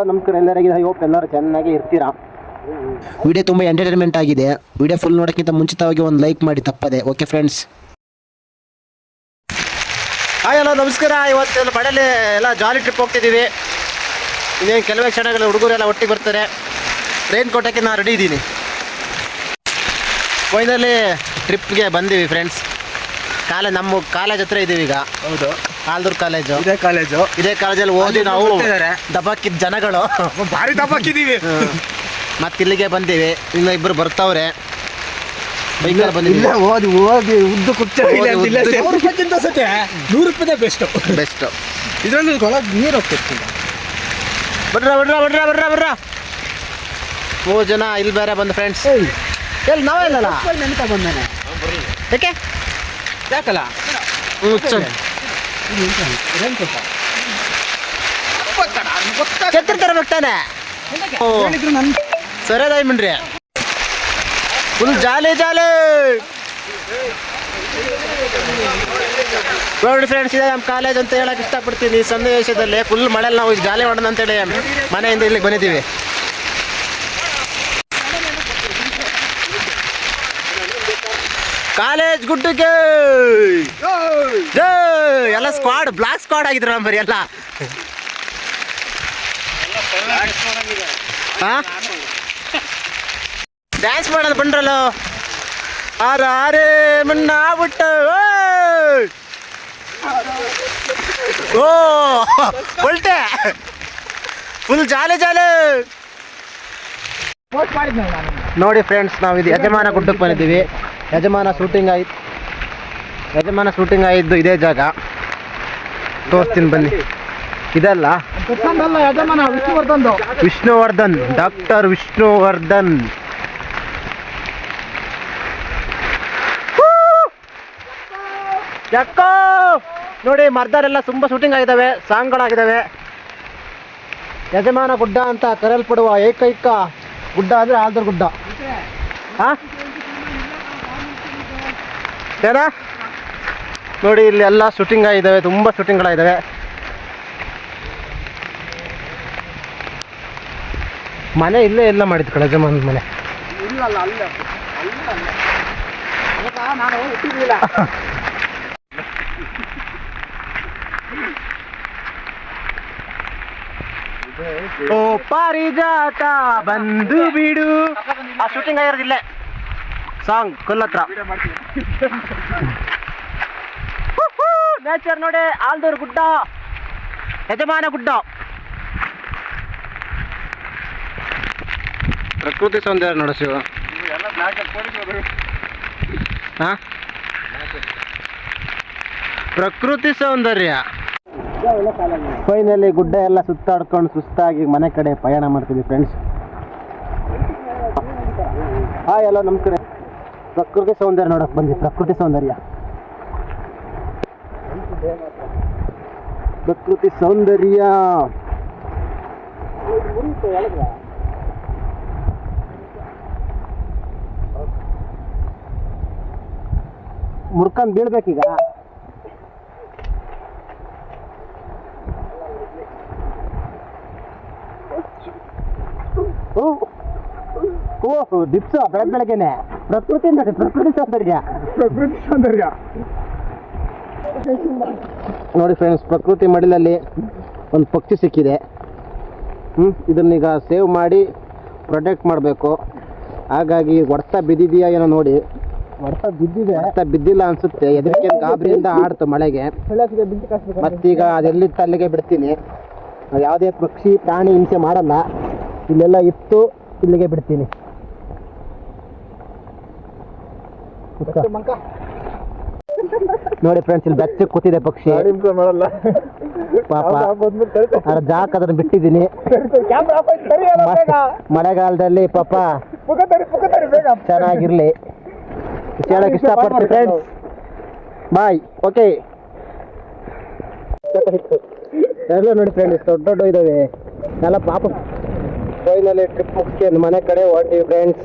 ನಮಸ್ಕಾರ ಎಲ್ಲರಿಗೆ. ಹೋಪ್ ಎಲ್ಲರೂ ಚೆನ್ನಾಗಿ ಇರ್ತೀರಾ. ವಿಡಿಯೋ ತುಂಬ ಎಂಟರ್ಟೈನ್ಮೆಂಟ್ ಆಗಿದೆ. ವಿಡಿಯೋ ಫುಲ್ ನೋಡೋಕ್ಕಿಂತ ಮುಂಚಿತವಾಗಿ ಒಂದು ಲೈಕ್ ಮಾಡಿ ತಪ್ಪದೆ. ಓಕೆ ಫ್ರೆಂಡ್ಸ್, ಹಾಯ್ ಹಲೋ ನಮಸ್ಕಾರ. ಇವತ್ತೆಲ್ಲ ಮಳೆಯಲ್ಲಿ ಎಲ್ಲ ಜಾಲಿ ಟ್ರಿಪ್ ಹೋಗ್ತಿದ್ದೀವಿ. ಇನ್ನೇನು ಕೆಲವೇ ಕ್ಷಣಗಳು ಹುಡುಗರೆಲ್ಲ ಒಟ್ಟಿಗೆ ಬರ್ತಾರೆ. ರೈನ್ ಕೋಟಕ್ಕೆ ನಾನು ರೆಡಿ ಇದ್ದೀನಿ. ಫೈನಲಿ ಟ್ರಿಪ್ಗೆ ಬಂದೀವಿ ಫ್ರೆಂಡ್ಸ್. ನಮ್ಮ ಕಾಲೇಜ್ ಹತ್ರ ಇದ್ದೀವಿ ಈಗ. ಹೌದು, ಆಲ್ದೂರ್ ಕಾಲೇಜು. ಇದೇ ಕಾಲೇಜಲ್ಲಿ ಓದಿ ನಾವು ದಬಾಕಿದ ಜನಗಳು ಭಾರಿ ದಬಾಕಿದ್ದೀವಿ. ಮತ್ತೆ ಇಲ್ಲಿಗೆ ಬಂದೀವಿ. ಇನ್ನು ಇಬ್ಬರು ಬರ್ತಾವ್ರೆ. ಬೈಕಲ್ಲಿ ಬಂದಿದ್ದೀವಿ. ಓದಿ ಉದ್ದು ₹100 ಬೆಸ್ಟ್. ಇದರಲ್ಲಿ ನೀರು ಹೋಗ್ತಿರ್ತೀನಿ. ಬರ್ರ 3 ಜನ ಇಲ್ಲಿ ಬೇರೆ ಬಂದು ಫ್ರೆಂಡ್ಸ್. ಎಲ್ಲಿ ನಾವೇ ಇಲ್ಲಲ್ಲ ನೆನಪ ಬಂದಾನೆ. ಯಾಕಲ್ಲ ಛತ್ರ ತರಬೇಕಾನೆ. ಸರಿಯಾದಾಯ್ ಮಿಣ್ರಿ, ಫುಲ್ ಜಾಲಿ ನೋಡಿ ಫ್ರೆಂಡ್ಸ್. ಇದೆ ನಮ್ಮ ಕಾಲೇಜ್ ಅಂತ ಹೇಳಕ್ ಇಷ್ಟಪಡ್ತೀನಿ. ಈ ಸನ್ನಿವೇಶದಲ್ಲಿ ಫುಲ್ ಮಳೆಯಲ್ಲಿ ನಾವು ಜಾಲಿ ಮಾಡೋಣ ಅಂತೇಳಿ ಮನೆಯಿಂದ ಇಲ್ಲಿಗೆ ಬಂದಿದ್ದೀವಿ. ಕಾಲೇಜ್ ಗುಡ್ಡಕ್ಕೆ ಎಲ್ಲ ಸ್ಕ್ವಾಡ್, ಬ್ಲಾಕ್ ಸ್ಕ್ವಾಡ್ ಆಗಿದ್ರು ನಮ್ಮ ಬರೀ ಎಲ್ಲ. ಡ್ಯಾನ್ಸ್ ಮಾಡೋದು ಬಂದ್ರಲ್ಲ. ಆರೇ ಮಣ್ಣ ಬಿಟ್ಟು ಓ ಹೊಲ್ಟೆ ಫುಲ್ ಜಾಲಿ ನೋಡಿ ಫ್ರೆಂಡ್ಸ್. ನಾವು ಇದು ಯಜಮಾನ ಗುಡ್ಡಕ್ಕೆ ಬಂದಿದ್ದೀವಿ. ಯಜಮಾನ ಶೂಟಿಂಗ್ ಆಯಿದ್ದು ಇದೇ ಜಾಗ. ತೋರಿಸ್ತೀನಿ ಬನ್ನಿ. ಇದಲ್ಲ, ಯಜಮಾನ ವಿಷ್ಣುವರ್ಧನ್, ಡಾಕ್ಟರ್ ವಿಷ್ಣುವರ್ಧನ್. ಯಾಕೋ ನೋಡಿ, ಮರ್ದರೆಲ್ಲ ತುಂಬ ಶೂಟಿಂಗ್ ಆಗಿದ್ದಾವೆ, ಸಾಂಗ್ಗಳಾಗಿದ್ದಾವೆ. ಯಜಮಾನ ಗುಡ್ಡ ಅಂತ ಕರೆಯಲ್ಪಡುವ ಏಕೈಕ ಗುಡ್ಡ ಅಂದರೆ ಆಲ್ದೂರ್ ಗುಡ್ಡ. ಹಾಂ ಏನಾ ನೋಡಿ, ಇಲ್ಲಿ ಎಲ್ಲ ಶೂಟಿಂಗ್ ಆಗಿದ್ದಾವೆ, ತುಂಬ ಶೂಟಿಂಗ್ಗಳಾಗಿದ್ದಾವೆ. ಮನೆ ಇಲ್ಲೇ ಎಲ್ಲ ಮಾಡಿದ್ದು ಕಡೆ ಯಜಮಾನ ಮನೆ. ಓ ಪಾರಿಜಾತ ಬಂದು ಬಿಡು, ಆ ಶೂಟಿಂಗ್ ಆಗಿರೋದಿಲ್ಲೇ ಸಾಂಗ್ ಕೊಲ್ಲತ್ರ. ನೇಚರ್ ನೋಡಿ, ಆಲ್ದೂರ್ ಗುಡ್ಡ, ಯಜಮಾನ ಗುಡ್ಡ. ಪ್ರಕೃತಿ ಸೌಂದರ್ಯ ನೋಡ ಶಿವ. ಪ್ರಕೃತಿ ಸೌಂದರ್ಯ. ಫೈನಲಿ ಗುಡ್ಡ ಎಲ್ಲ ಸುತ್ತಾಡ್ಕೊಂಡು ಸುಸ್ತಾಗಿ ಮನೆ ಕಡೆ ಪಯಣ ಮಾಡ್ತೀವಿ ಫ್ರೆಂಡ್ಸ್. ಹಾಯ್ ಹಲೋ ನಮಸ್ಕಾರ. ಪ್ರಕೃತಿ ಸೌಂದರ್ಯ ನೋಡಕ್ ಬಂದ್ವಿ. ಪ್ರಕೃತಿ ಸೌಂದರ್ಯ ಮುರ್ಕಂಡ್ ಬೀಳ್ಬೇಕೀಗ. ಓಹ್ ದಿಪ್ಸ ಬೆಳಗ್ಗೆನೆ ಪ್ರಕೃತಿ ಸೌಂದರ್ಯ ನೋಡಿ ಫ್ರೆಂಡ್ಸ್. ಪ್ರಕೃತಿ ಮಡಿಲಲ್ಲಿ ಒಂದು ಪಕ್ಷಿ ಸಿಕ್ಕಿದೆ. ಇದನ್ನೀಗ ಸೇವ್ ಮಾಡಿ ಪ್ರೊಟೆಕ್ಟ್ ಮಾಡಬೇಕು. ಹಾಗಾಗಿ ಹೊಡ್ತ ಬಿದ್ದಿದೆಯಾ ಏನೋ ನೋಡಿ. ಹೊಡ್ತ ಬಿದ್ದಿಲ್ಲ ಅನ್ಸುತ್ತೆ. ಎದಕ್ಕೆ ಗಾಬರಿಯಿಂದ ಆಡ್ತು ಮಳೆಗೆ. ಮತ್ತೀಗ ಅದೆಲ್ಲಿತ್ತು ಅಲ್ಲಿಗೆ ಬಿಡ್ತೀನಿ. ಯಾವುದೇ ಪಕ್ಷಿ ಪ್ರಾಣಿ ಹಿಂಸೆ ಮಾಡಲ್ಲ. ಇಲ್ಲೆಲ್ಲ ಇತ್ತು, ಇಲ್ಲಿಗೆ ಬಿಡ್ತೀನಿ. ನೋಡಿ ಫ್ರೆಂಡ್ಸ್, ಇಲ್ಲಿ ಬೆಚ್ಚ ಕೂತಿದೆ ಪಕ್ಷಿ. ಪಾಪ ಜಾಕ್ ಅದನ್ನು ಬಿಟ್ಟಿದ್ದೀನಿ. ಮಳೆಗಾಲದಲ್ಲಿ ಪಾಪ ಚೆನ್ನಾಗಿರ್ಲಿ ಹೇಳಕ್ ಇಷ್ಟಪಡ್ತೀನಿ ಫ್ರೆಂಡ್ಸ್. ಬಾಯ್. ಓಕೆ, ಎಲ್ಲ ನೋಡಿ ಫ್ರೆಂಡ್ಸ್, ದೊಡ್ಡ ಇದ್ದಾವೆ ಎಲ್ಲ ಪಾಪ. ಫೈನಲಿ ಟ್ರಿಪ್ ಮುಗಿಸ್ಕೊಂಡು ಮನೆ ಕಡೆ ಹೊರಟಿವಿ ಫ್ರೆಂಡ್ಸ್.